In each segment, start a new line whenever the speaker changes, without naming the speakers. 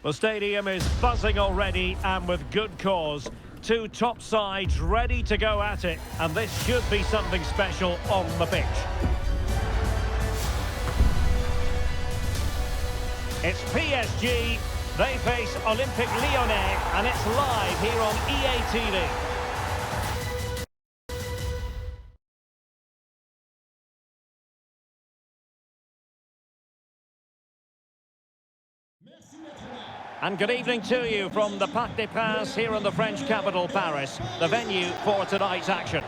The stadium is buzzing already, and with good cause. Two top sides ready to go at it, and this should be something special on the pitch. It's PSG, they face Olympique Lyonnais, and it's live here on EA TV. And good evening to you from the Parc des Princes here in the French capital, Paris, the venue for tonight's action.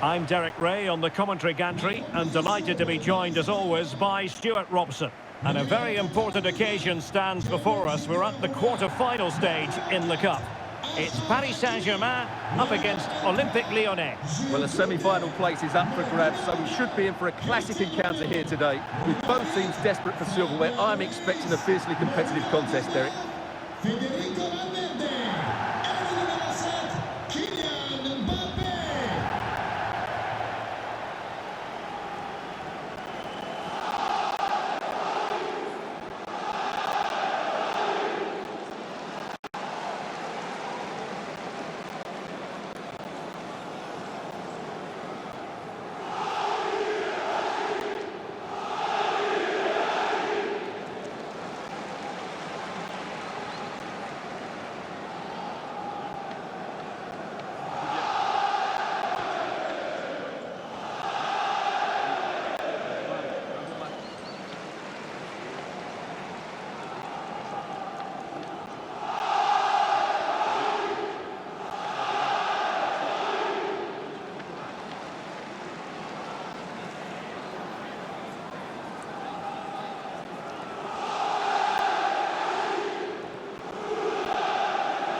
I'm Derek Ray on the commentary gantry, and delighted to be joined as always by Stuart Robson. And a very important occasion stands before us. We're at the quarter-final stage in the Cup. It's Paris Saint-Germain up against Olympique Lyonnais.
Well, the semi-final place is up for grabs, so we should be in for a classic encounter here today. With both teams desperate for silverware, I'm expecting a fiercely competitive contest, Derek.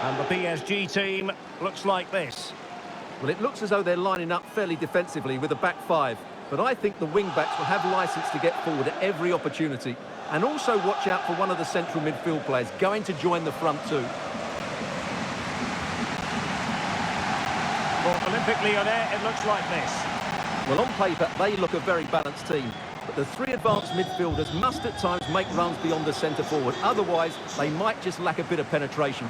And the PSG team looks like this.
Well, it looks as though they're lining up fairly defensively with a back five, but I think the wing-backs will have licence to get forward at every opportunity. And also watch out for one of the central midfield players going to join the front two.
For Olympique Lyonnais, it looks like this.
Well, on paper, they look a very balanced team. But the three advanced midfielders must at times make runs beyond the centre forward. Otherwise, they might just lack a bit of penetration.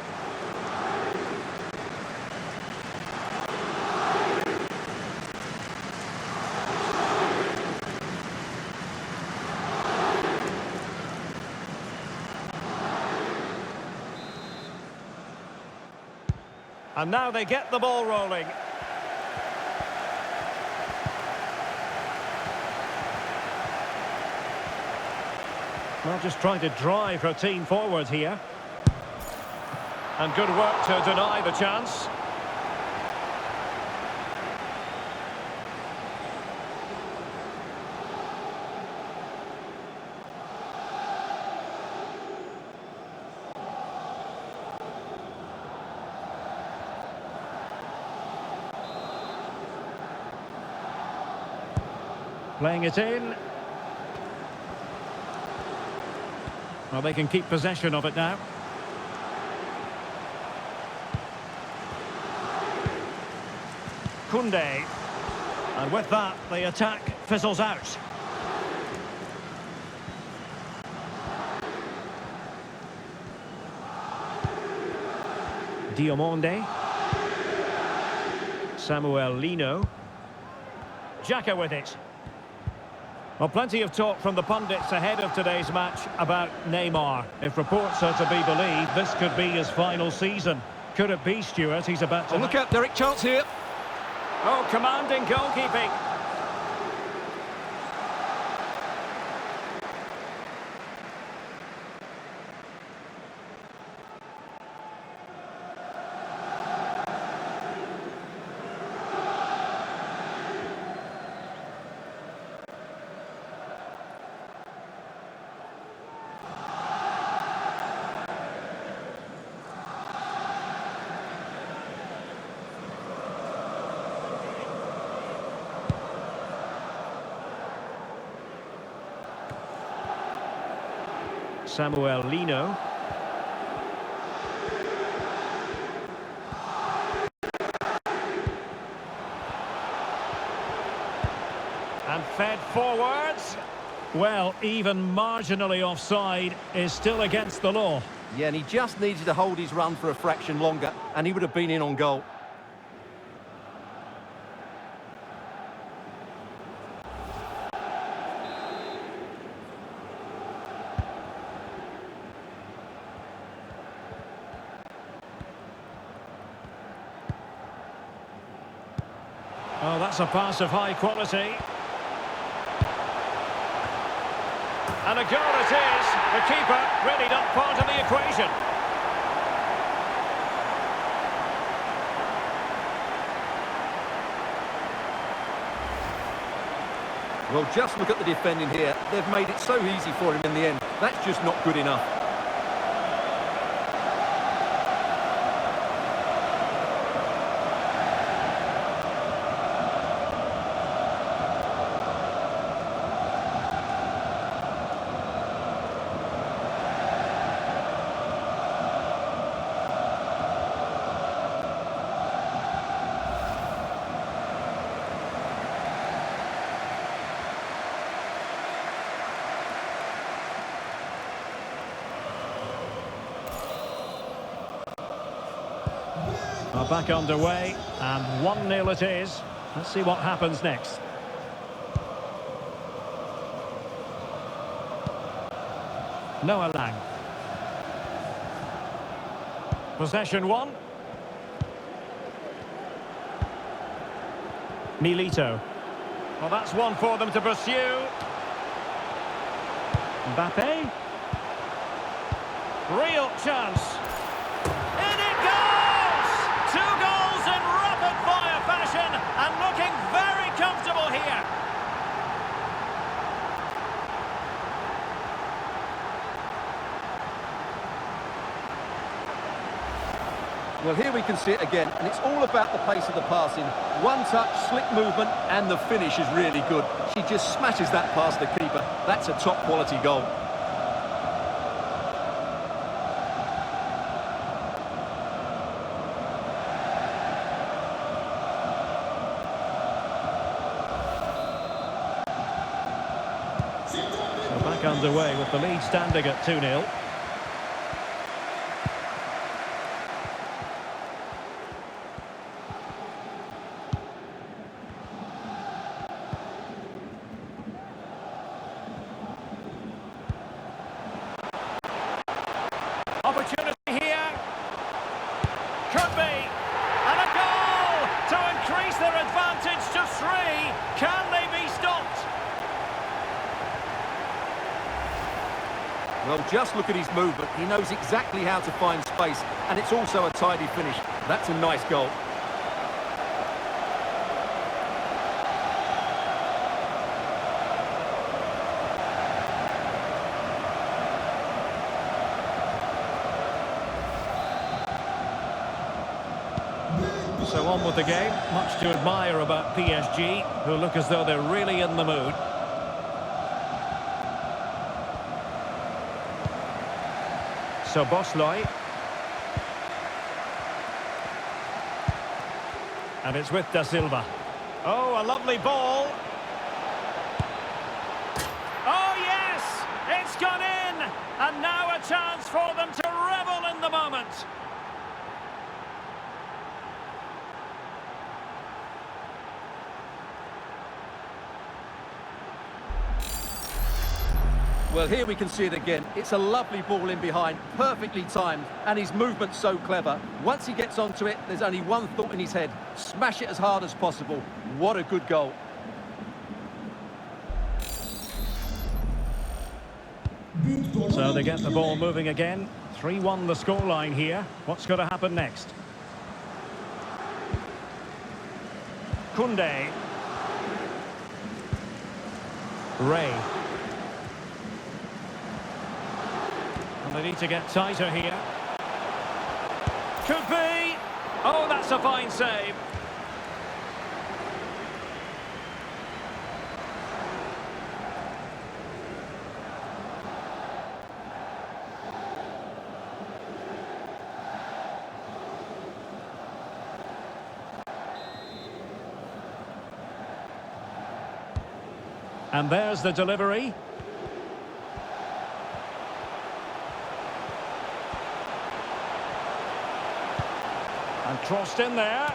And now they get the ball rolling. Well, just trying to drive her team forward here. And good work to deny the chance. Playing it in. Well, they can keep possession of it now. Koundé. And with that, the attack fizzles out. Diomande. Samuel Lino. Xhaka with it. Well, plenty of talk from the pundits ahead of today's match about Neymar. If reports are to be believed, this could be his final season. Could it be, Stuart? He's about to...
Oh, look out, Derek, chance here.
Oh, commanding goalkeeping. Samuel Lino. And fed forwards. Well, even marginally offside is still against the law.
Yeah, and he just needed to hold his run for a fraction longer, and he would have been in on goal.
Oh, that's a pass of high quality. And a goal it is. The keeper really not part of the equation.
Well, just look at the defending here. They've made it so easy for him in the end. That's just not good enough.
Well, back underway, and 1-0 it is. Let's see what happens next. Noah Lang. Possession 1. Milito. Well, that's one for them to pursue. Mbappe. Real chance. In it goes! 2 goals in rapid-fire fashion, and looking very comfortable here.
Well, here we can see it again, and it's all about the pace of the passing. One touch, slick movement, and the finish is really good. She just smashes that past the keeper. That's a top-quality goal.
So back underway with the lead standing at 2-0. Opportunity here. Could be. And a goal to increase their advantage to 3. Can they be stopped?
Well, just look at his movement. He knows exactly how to find space, and it's also a tidy finish. That's a nice goal.
So on with the game. Much to admire about PSG, who look as though they're really in the mood. So Bosloy. And it's with Da Silva. Oh, a lovely ball. Oh, yes! It's gone in! And now a chance for them to revel in the moment.
Well, here we can see it again. It's a lovely ball in behind, perfectly timed, and his movement's so clever. Once he gets onto it, there's only one thought in his head: smash it as hard as possible. What a good goal.
So they get the ball moving again. 3-1 the scoreline here. What's going to happen next? Koundé. Ray. And they need to get tighter here. Could be. Oh, that's a fine save. And there's the delivery. And crossed in there.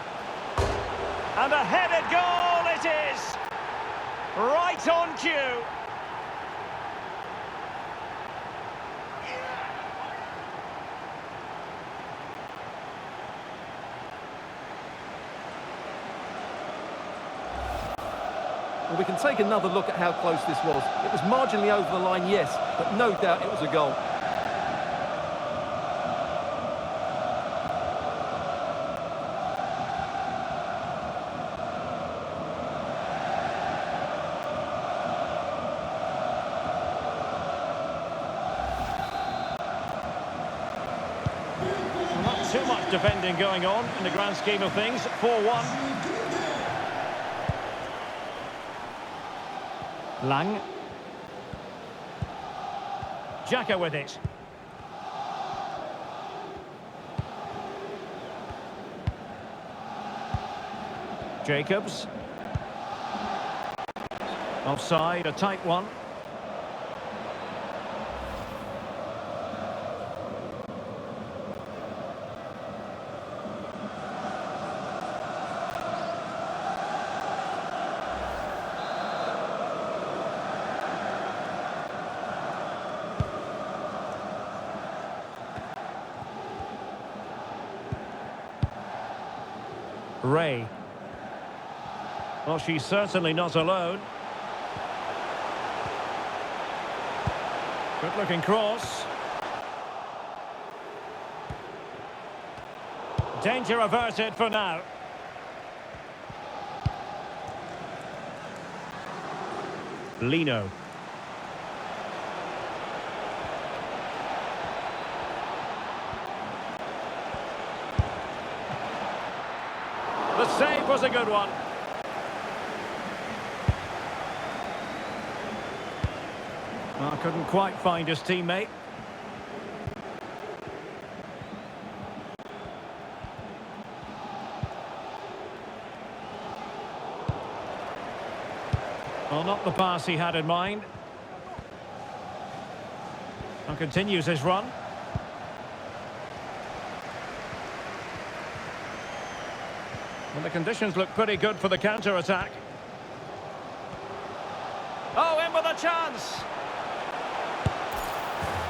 And a headed goal it is! Right on cue.
Well, we can take another look at how close this was. It was marginally over the line, yes, but no doubt it was a goal.
Not too much defending going on in the grand scheme of things. 4-1. Lang. Xhaka with it. Jacobs. Offside, a tight one. Ray. Well, she's certainly not alone. Good looking cross. Danger averted for now. Lino. The save was a good one. Well, couldn't quite find his teammate. Well, not the pass he had in mind. And continues his run. Well, the conditions look pretty good for the counter-attack. Oh, in with a chance!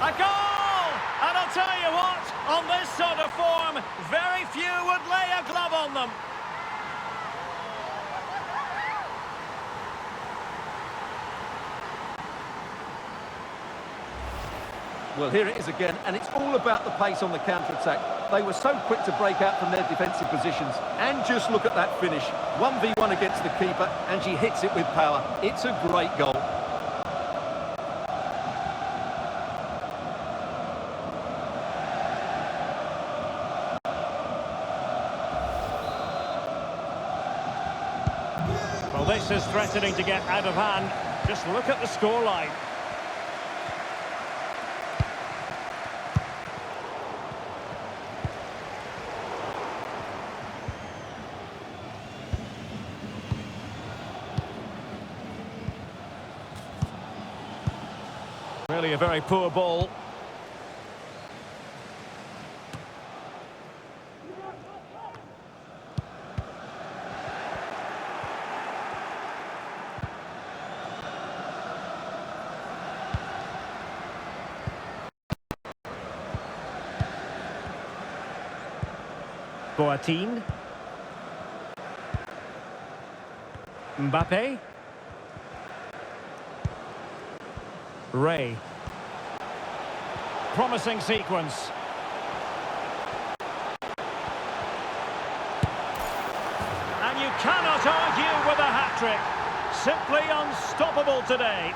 A goal! And I'll tell you what, on this sort of form, very few would lay a glove on them.
Well, here it is again, and it's all about the pace on the counter-attack. They were so quick to break out from their defensive positions. And just look at that finish. 1v1 against the keeper, and she hits it with power. It's a great goal.
Well, this is threatening to get out of hand. Just look at the scoreline. Really a very poor ball. Boateng. Mbappe. Ray. Promising sequence. And you cannot argue with a hat-trick. Simply unstoppable today.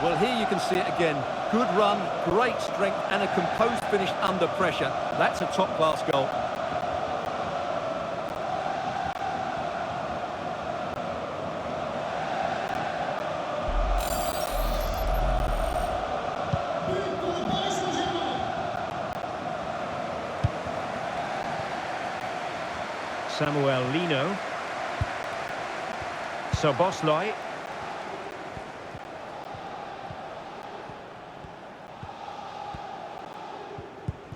Well, here you can see it again. Good run, great strength, and a composed finish under pressure. That's a top-class goal.
Samuel Lino. Sobosloy.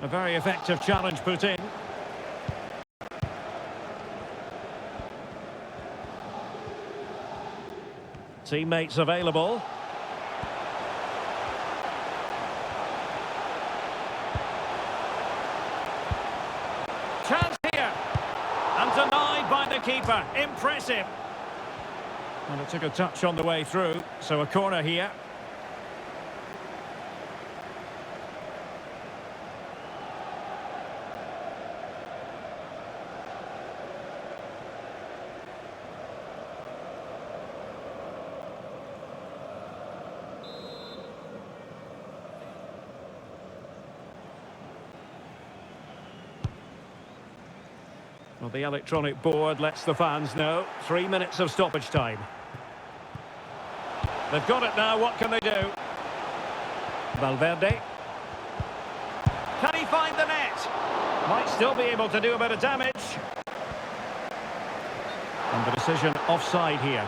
A very effective challenge put in. Teammates available. Chance here. And denied by the keeper. Impressive. And it took a touch on the way through, so a corner here. Well, the electronic board lets the fans know. 3 minutes of stoppage time. They've got it now, what can they do? Valverde. Can he find the net? Might still be able to do a bit of damage. And the decision offside here.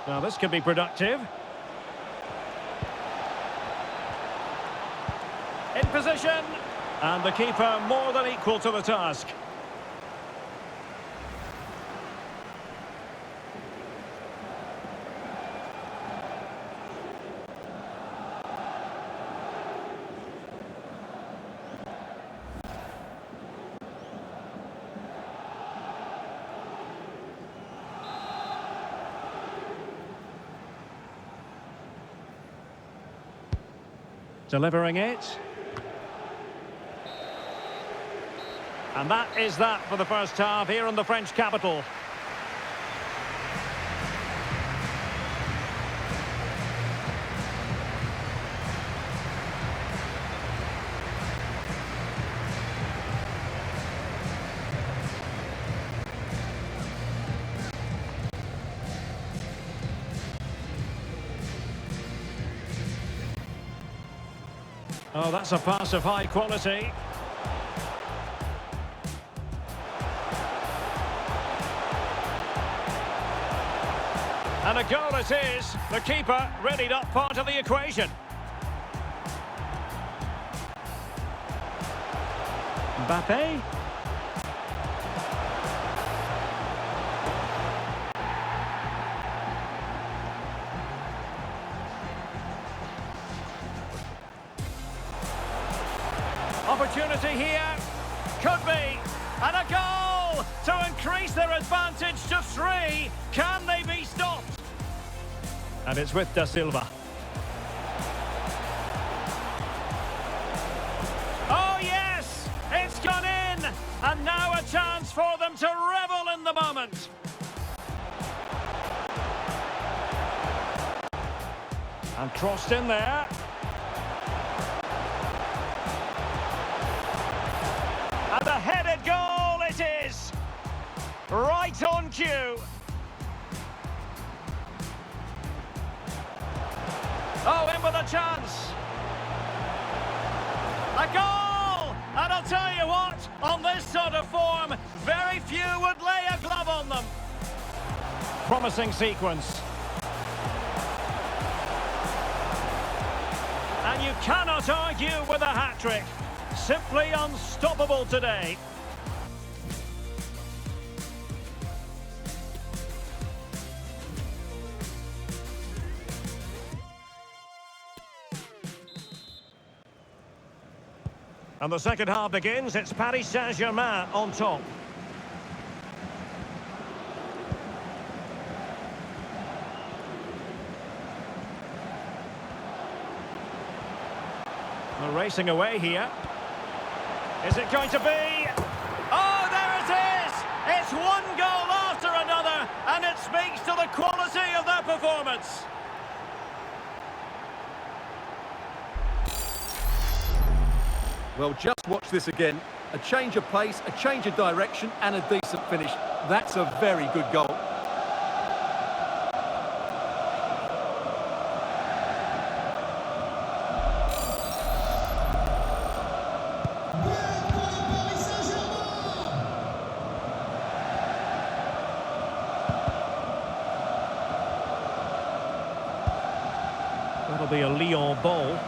Now this could be productive. In position. And the keeper more than equal to the task. Delivering it. And that is that for the first half here in the French capital. Oh, that's a pass of high quality. And a goal it is. The keeper readied up part of the equation. Mbappe. Opportunity here. Could be. And a goal to increase their advantage to 3. Can they be stopped? And it's with Da Silva. Oh yes! It's gone in! And now a chance for them to revel in the moment. And crossed in there. And a headed goal it is! Right on cue. Oh, in with a chance. A goal! And I'll tell you what, on this sort of form, very few would lay a glove on them. Promising sequence. And you cannot argue with a hat-trick. Simply unstoppable today. And the second half begins. It's Paris Saint-Germain on top. They're racing away here. Is it going to be? Oh, there it is! It's one goal after another, and it speaks to the quality of their performance.
Well, just watch this again. A change of pace, a change of direction, and a decent finish. That's a very good goal.
That'll be a Lyon ball.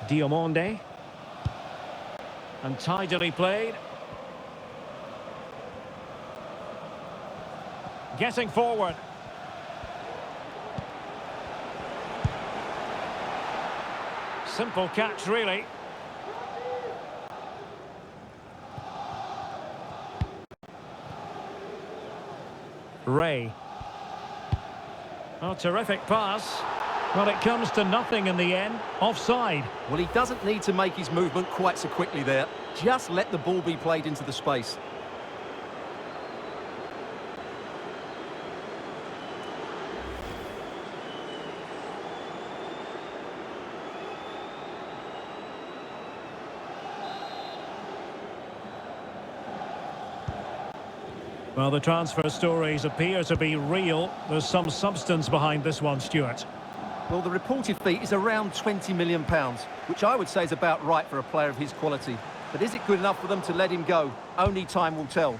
Diomande. And tidily played. Getting forward. Simple catch, really. Ray. Oh, terrific pass. Well, it comes to nothing in the end. Offside.
Well, he doesn't need to make his movement quite so quickly there. Just let the ball be played into the space.
Well, the transfer stories appear to be real. There's some substance behind this one, Stuart.
Well, the reported fee is around £20 million, which I would say is about right for a player of his quality. But is it good enough for them to let him go? Only time will tell.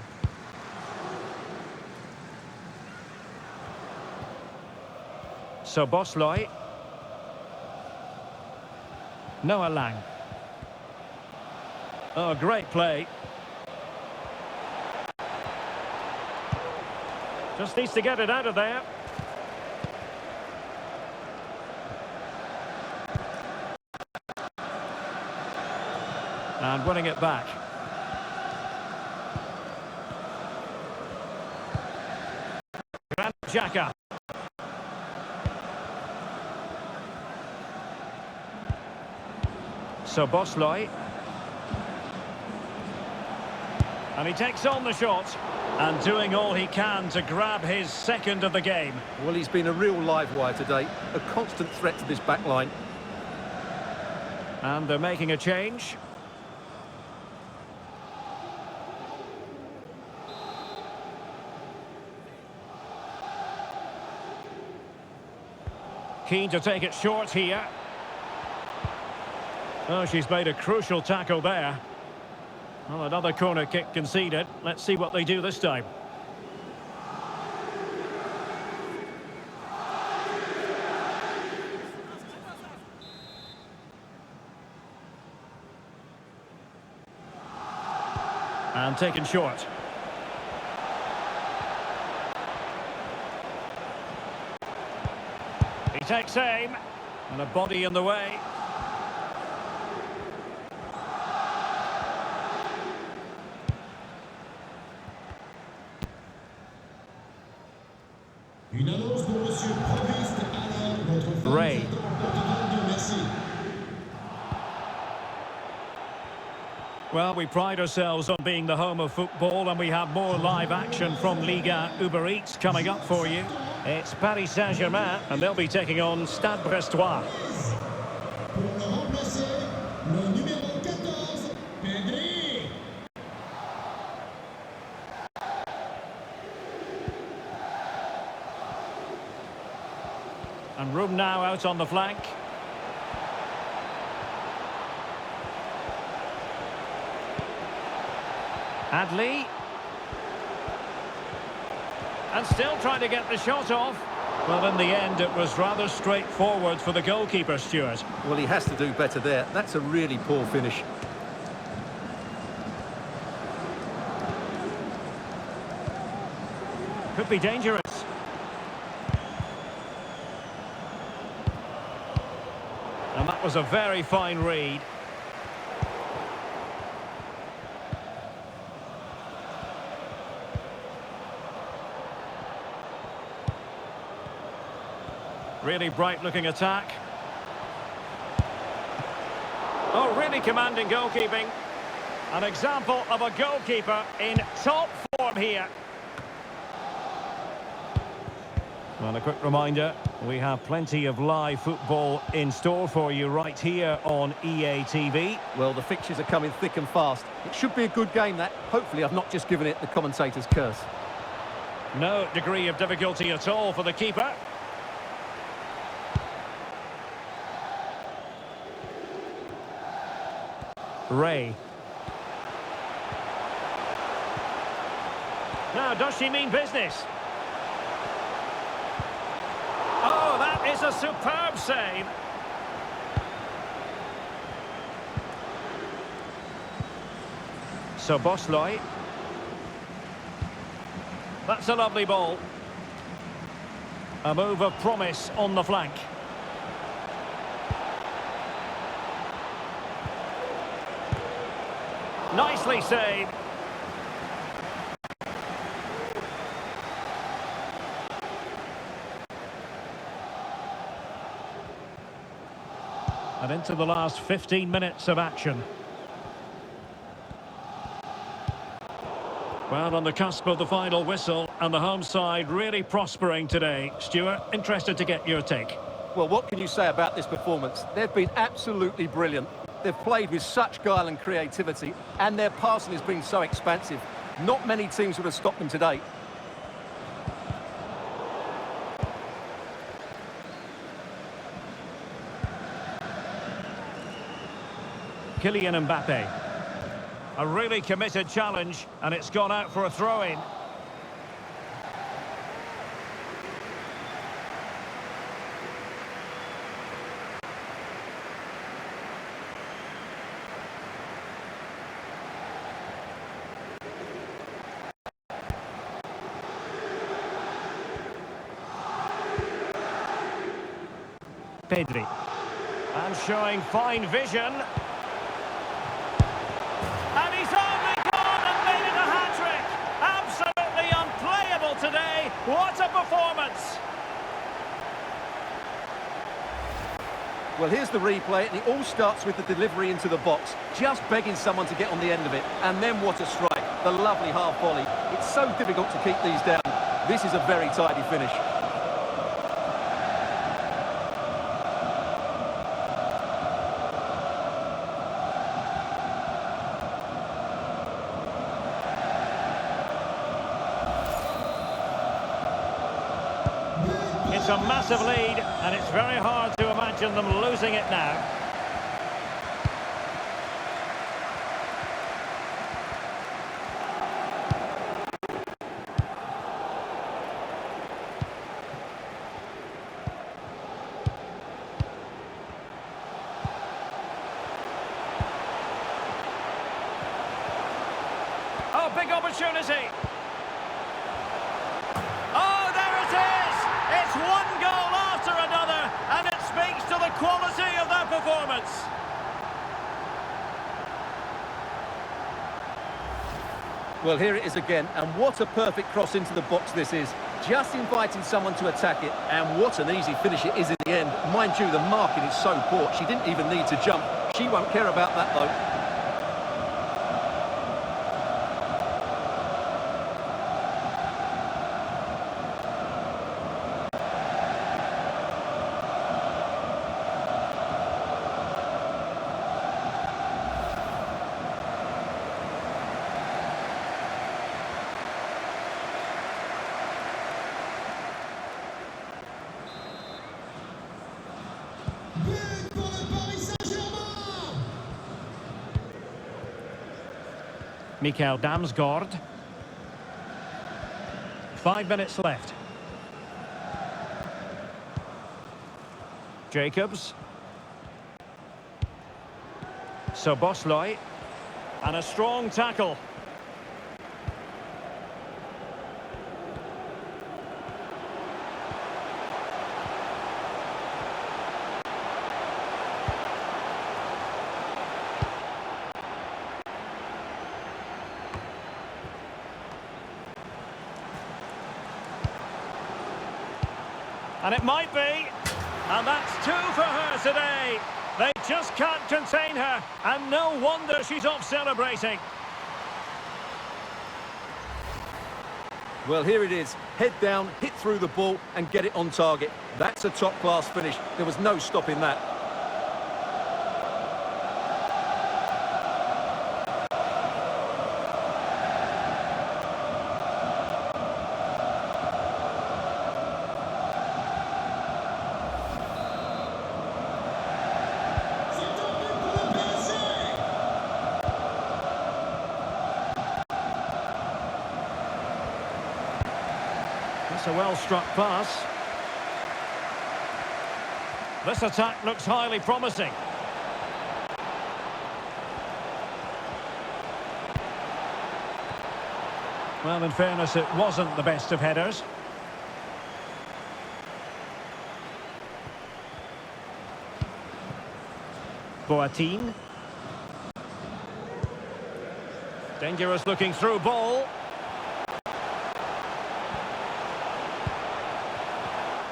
So Bosloy. Noah Lang. Oh, great play. Just needs to get it out of there. And winning it back. Grand Xhaka. So Bosloy. And he takes on the shot. And doing all he can to grab his second of the game.
Well, he's been a real live wire today. A constant threat to this back line.
And they're making a change. Keen to take it short here. Oh, she's made a crucial tackle there. Well, another corner kick conceded. Let's see what they do this time. And taken short. He takes aim. And a body in the way.
Une annonce pour Monsieur Provost Alain, votre fan
Ray.
de merci.
Well, we pride ourselves on being the home of football, and we have more live action from Liga Uber Eats coming up for you. It's Paris Saint-Germain, and they'll be taking on Stade Brestois.
Pour le remplacer, le numéro 14, Pedri.
And room now out on the flank. Adley. And still trying to get the shot off. Well, in the end, it was rather straightforward for the goalkeeper, Stuart.
Well, he has to do better there. That's a really poor finish.
Could be dangerous. And that was a very fine read. Really bright-looking attack. Oh, really commanding goalkeeping. An example of a goalkeeper in top form here. Well, a quick reminder, we have plenty of live football in store for you right here on EA TV.
Well, the fixtures are coming thick and fast. It should be a good game, that. Hopefully I've not just given it the commentator's curse.
No degree of difficulty at all for the keeper. Ray. Now, does she mean business? Oh, that is a superb save. So Bosloy. That's a lovely ball. A move of promise on the flank. Nicely saved. And into the last 15 minutes of action. Well, on the cusp of the final whistle, and the home side really prospering today. Stuart, interested to get your take.
Well, what can you say about this performance? They've been absolutely brilliant. They've played with such guile and creativity, and their passing has been so expansive. Not many teams would have stopped them today.
Kylian Mbappe. A really committed challenge, and it's gone out for a throw-in. Pedri. And showing fine vision. And he's only gone and made it a hat-trick. Absolutely unplayable today. What a performance.
Well, here's the replay, and it all starts with the delivery into the box. Just begging someone to get on the end of it. And then what a strike. The lovely half volley. It's so difficult to keep these down. This is a very tidy finish.
It's a massive lead, and it's very hard to imagine them losing it now. Oh, big opportunity. Oh, there it is! It's one goal after another, and it speaks to the quality of their performance.
Well, here it is again, and what a perfect cross into the box this is. Just inviting someone to attack it, and what an easy finish it is in the end. Mind you, the marking is so poor, she didn't even need to jump. She won't care about that, though.
But pour le Paris Saint-Germain!
Mikael Damsgaard. 5 minutes left. Jacobs. So Bosloy. And a strong tackle. And it might be. And that's two for her today. They just can't contain her, and no wonder she's off celebrating.
Well, here it is. Head down, hit through the ball and get it on target. That's a top-class finish. There was no stopping that.
That's a well-struck pass. This attack looks highly promising. Well, in fairness, it wasn't the best of headers. Boateng. Dangerous looking through ball.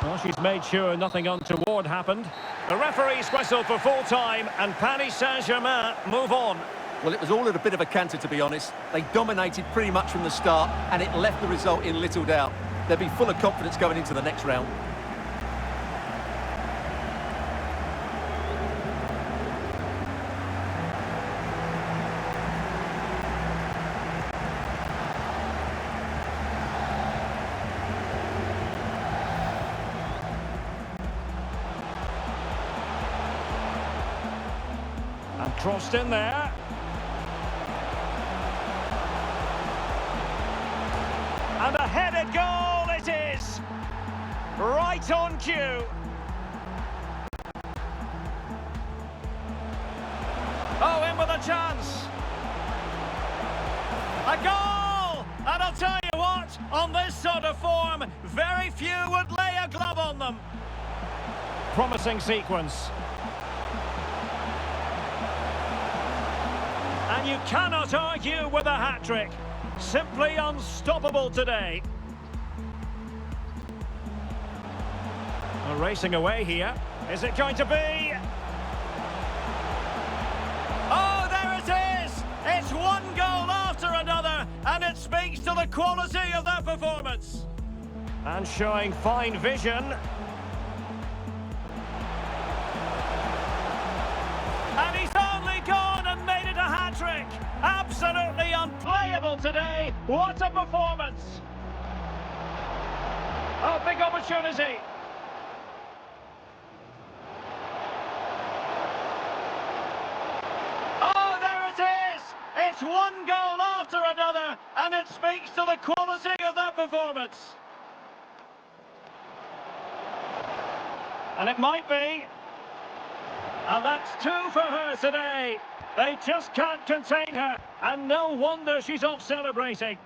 Well, she's made sure nothing untoward happened. The referee's whistle for full time, and Paris Saint-Germain move on.
Well, it was all at a bit of a canter, to be honest. They dominated pretty much from the start, and it left the result in little doubt. They'll be full of confidence going into the next round.
And crossed in there. And a headed goal it is! Right on cue. Oh, in with a chance. A goal! And I'll tell you what, on this sort of form, very few would lay a glove on them. Promising sequence. And you cannot argue with a hat-trick. Simply unstoppable today. We're racing away here. Is it going to be? Oh, there it is! It's one goal after another, and it speaks to the quality of their performance. And showing fine vision. And he's only gone and made it a hat-trick. Absolutely unplayable today. What a performance. A big opportunity. Oh, there it is. It's one goal after another, and it speaks to the quality of that performance. And it might be. And that's two for her today. They just can't contain her, and no wonder she's off celebrating.